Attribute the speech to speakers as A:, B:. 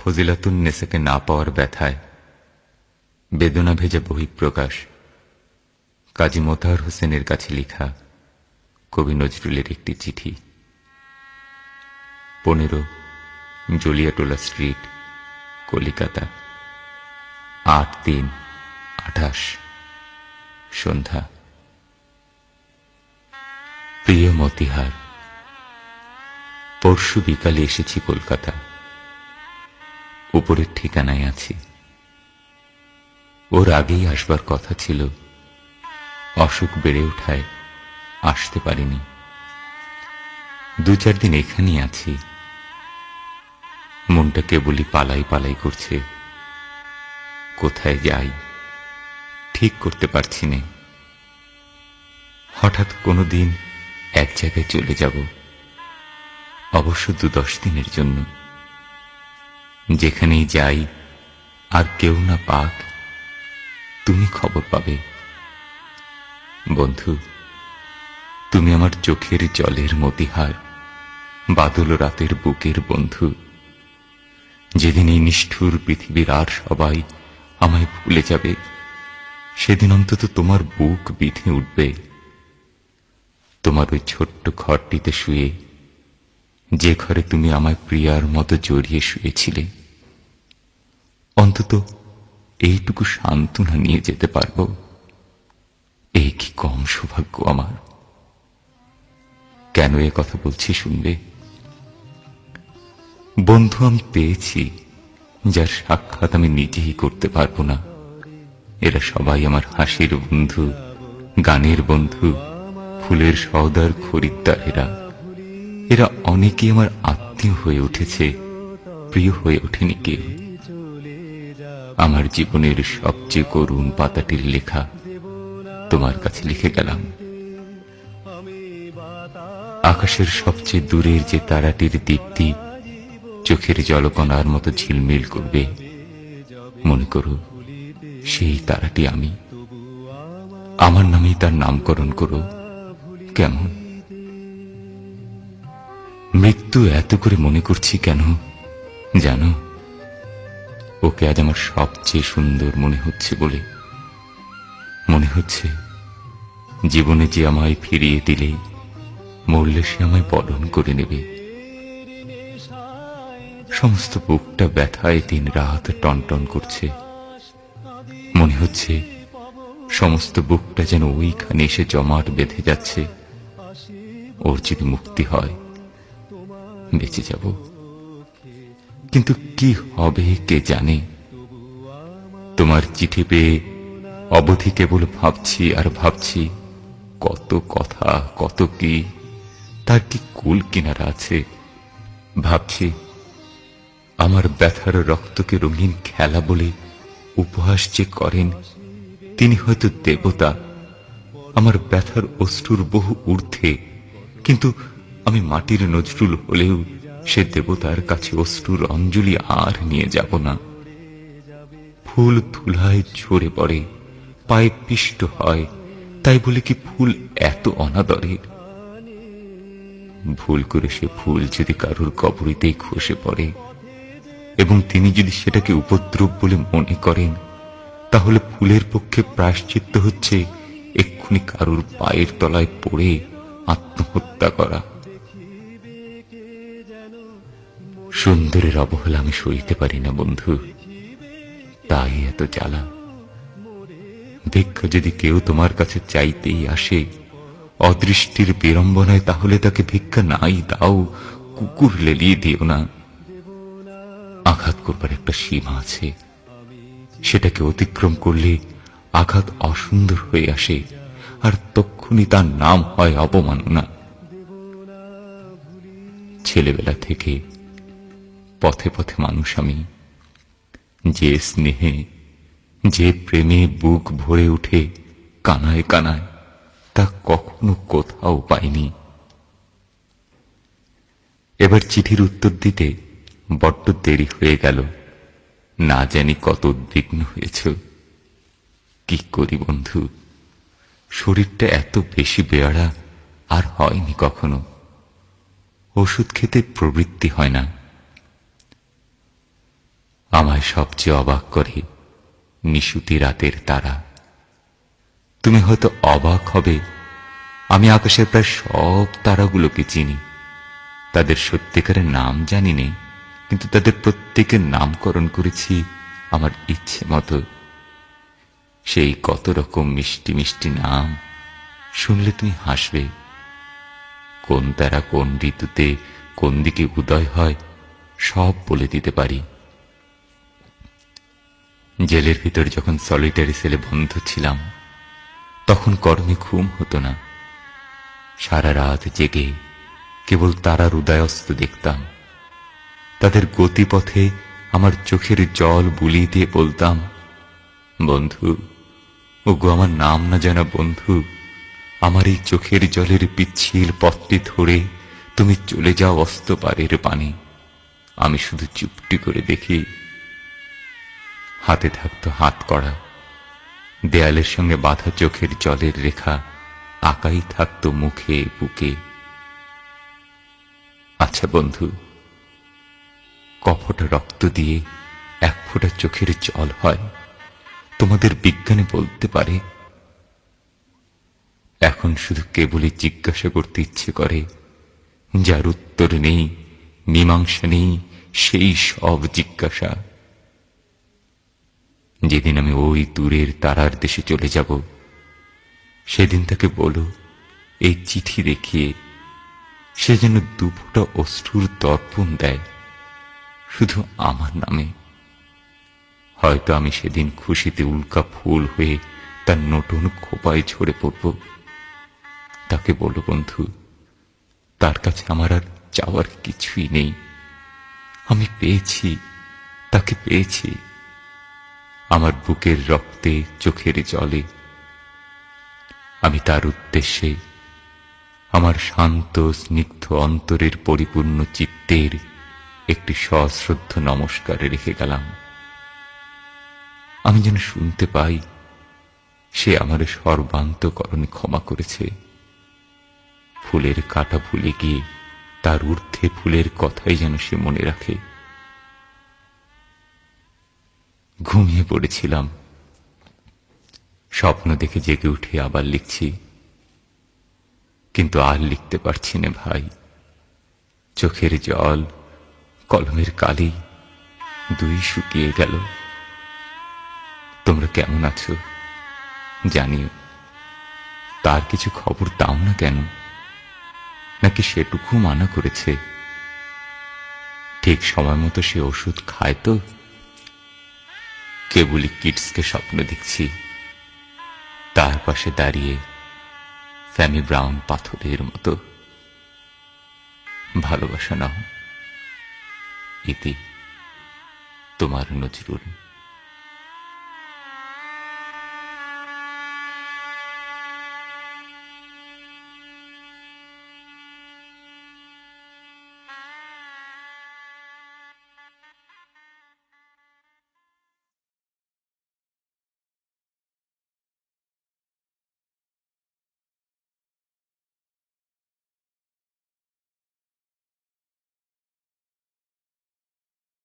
A: ফজিলাতুন্নেসাকে না পাওয়ার ব্যথায় বেদনা ভেজা বহিঃপ্রকাশ কাজী মোতাহার হোসেনের কাছে লেখা কবি নজরুলের একটি চিঠি। 15 জলিয়াটোলা স্ট্রিট, কলিকাতা, 8/3/28 সন্ধ্যা। প্রিয় মতিহার, পরশু বিকালে এসেছি কলকাতা। উপরের ঠিকানায় আছি। ওর আগেই আসবার কথা ছিল, অসুখ বেড়ে ওঠায় আসতে পারিনি। 2-4 দিন এখানেই আছি। মনটা কেবলই পালাই পালাই করছে। কোথায় যাই ঠিক করতে পারছি না। হঠাৎ কোনোদিন এক জায়গায় চলে যাব, অবশ্য 2-10 দিনের জন্য। যেখানেই যাই আর কেউ না পাক, তুমি খবর পাবে। বন্ধু, তুমি আমার চোখের জলের মতিহার, বাদল রাতের বুকের বন্ধু। যেদিন এই নিষ্ঠুর পৃথিবীর আর সবাই আমায় ভুলে যাবে, সেদিন অন্তত তোমার বুক বিঁধে উঠবে। তোমার ওই ছোট্ট ঘরটিতে শুয়ে, যে ঘরে তুমি আমায় প্রিয়ার মতো জড়িয়ে শুয়েছিলে, অন্তত এইটুকু সান্ত্বনা নিয়ে যেতে পারবো। এই কি কম সৌভাগ্য আমার। কেন এ কথা বলছি শুনবে। বন্ধু আমি পেয়েছি, যার সাক্ষাৎ আমি নিজেই করতে পারবো না। এরা সবাই আমার হাসির বন্ধু, গানের বন্ধু, ফুলের সওদার খরিদ্দার। এরা অনেকেই আমার আত্মীয় হয়ে উঠেছে, প্রিয় হয়ে ওঠেনি কেউ। আমার জীবনের সবচেয়ে করুণ পাতাটির লেখা তোমার কাছে লিখে গেলাম। আকাশের সবচেয়ে দূরের যে তারাটির দীপ্তি চোখের জলকণার মতো ঝিলমিল করবে, মনে করো সেই তারাটি আমি। আমার নামেই তার নামকরণ করো। কেমন? মৃত্যু এত করে মনে করছি কেন জানো? ওকে আজ আমার সবচেয়ে সুন্দর মনে হচ্ছে বলে। মনে হচ্ছে জীবনে যে আমায় ফিরিয়ে দিলে, মরলে সে আমায় বরণ করে নেবে। সমস্ত বুকটা ব্যথায় দিন রাত টনটন করছে। মনে হচ্ছে সমস্ত বুকটা যেন ওইখানে এসে জমাট বেঁধে যাচ্ছে। ওর যদি মুক্তি হয় বেঁচে যাব, কিন্তু কি হবে কে জানে। তোমার চিঠি পেয়ে অবধি কেবল ভাবছি আর ভাবছি, কত কথা কত কি, তার কি কুল কিনারা আছে। ভাবছি আমার ব্যথার রক্তকে রঙিন খেলা বলে উপহাস যে করেন, তিনি হয়তো দেবতা। আমার ব্যথার অশ্রুর বহু ঊর্ধ্বে, কিন্তু আমি মাটির নজরুল হলেও সে দেবতার কাছে অশ্রুর অঞ্জলি আর নিয়ে যাব না। ফুল ধুলায় ঝরে পড়ে, পায়ে পিষ্ট হয়, তাই বলে কি ফুল এত অনাদরের? ভুল করে সে ফুল যদি কারুর কবরিতেই খসে পড়ে, এবং তিনি যদি সেটাকে উপদ্রব বলে মনে করেন, তাহলে ফুলের পক্ষে প্রায়শ্চিত্ত হচ্ছে এক্ষুনি কারুর পায়ের তলায় পড়ে আত্মহত্যা করা। সুন্দরের অবহেলা আমি সইতে পারি না বন্ধু, তাই এত জ্বালা। ভিক্ষা যদি কেউ তোমার কাছে চাইতেই আসে অদৃষ্টির বিড়ম্বনায়, তাহলে তাকে ভিক্ষা নাই দাও, কুকুর লেলিয়ে দিও না। আঘাত করবার একটা সীমা আছে, সেটাকে অতিক্রম করলে আঘাত অসুন্দর হয়ে আসে, আর তক্ষুনি তার নাম হয় অবমাননা। ছেলেবেলা থেকে পথে পথে মানুষ আমি, যে স্নেহে যে প্রেমে বুক ভরে উঠে কানায় কানায়, তা কখনো কোথাও পাইনি। এবার চিঠির উত্তর দিতে বড্ড দেরি হয়ে গেল। না জানি কত উদ্বিগ্ন হয়েছ। কি করি বন্ধু, শরীরটা এত বেশি বেয়াড়া আর হয়নি কখনো। ওষুধ খেতে প্রবৃত্তি হয় না। আমায় সবচেয়ে অবাক করে নিশুতি রাতের তারা। তুমি হয়তো অবাক হবে, আমি আকাশের প্রায় সব তারাগুলোকে চিনি। তাদের সত্যিকারের নাম জানি নে, কিন্তু তাদের প্রত্যেকের নামকরণ করেছি আমার ইচ্ছে মতো। সেই কত রকম মিষ্টি মিষ্টি নাম, শুনলে তুমি হাসবে। কোন তারা কোন ঋতুতে কোন দিকে উদয় হয় সব বলে দিতে পারি। জেলের ভিতর যখন সলিটারি সেলে বন্ধ ছিলাম, তখন গরমে ঘুম হতো না। সারা রাত জেগে কেবল তারার উদয়াস্ত দেখতাম। তাদের গতিপথে আমার চোখের জল বুলিয়ে দিয়ে বলতাম, বন্ধু, ওগো আমার নাম না জানা বন্ধু, আমার এই চোখের জলের পিচ্ছিল পথটি ধরে তুমি চলে যাও অস্ত পারের পানে। আমি শুধু চুপটি করে দেখি। হাতে থাকতো হাত কড়া, দেয়ালের সঙ্গে বাঁধা চোখের জলের রেখা আঁকাই থাকতো মুখে বুকে। আচ্ছা বন্ধু, কফোটা রক্ত দিয়ে এক ফোঁটা চোখের জল হয়, তোমাদের বিজ্ঞানে বলতে পারে? এখন শুধু কেবলই জিজ্ঞাসা করতে ইচ্ছে করে, যার উত্তর নেই, মীমাংসা নেই, সেই সব জিজ্ঞাসা। যেদিন আমি ওই দূরের তারার দেশে চলে যাব, সেদিন তাকে বলো এই চিঠি দেখিয়ে সে যেন দুফোঁটা অশ্রুর দর্পণ দেয় শুধু আমার নামে। হয়তো আমি সেদিন খুশিতে উল্কা ফুল হয়ে তার নতুন খোপায় ঝরে পড়ব। তাকে বলো, বন্ধু, তার কাছে আমার আর চাওয়ার কিছুই নেই। আমি পেয়েছি, তাকে পেয়েছি, আমার বুকের রক্তে চোখের জলে। আমি তার উদ্দেশ্যে আমার শান্ত স্নিগ্ধ অন্তরের পরিপূর্ণ চিত্তের একটি সশ্রদ্ধ নমস্কার রেখে গেলাম। আমি যেন শুনতে পাই সে আমার সর্বান্তকরণে ক্ষমা করেছে। ফুলের কাটা ভুলে গিয়ে তার ঊর্ধ্বে ফুলের কথাই যেন সে মনে রাখে। ঘুমিয়ে পড়েছিলাম, স্বপ্ন দেখে জেগে উঠে আবার লিখছি, কিন্তু আর লিখতে পারছি না ভাই। চোখের জল, কলমের কালি দুই শুকিয়ে গেল। তোমরা কেমন আছো জানিও। তার কিছু খবর দাও না কেন? নাকি সেটুকু মানা করেছে? ঠিক সময় মতো সে ওষুধ খায় তো? কেবলই কিডসকে স্বপ্ন দেখছি, তার পাশে দাঁড়িয়ে স্যামি ব্রাউন পাথরের মতো। ভালোবাসা নাও। ইতি, তোমার নজরুল।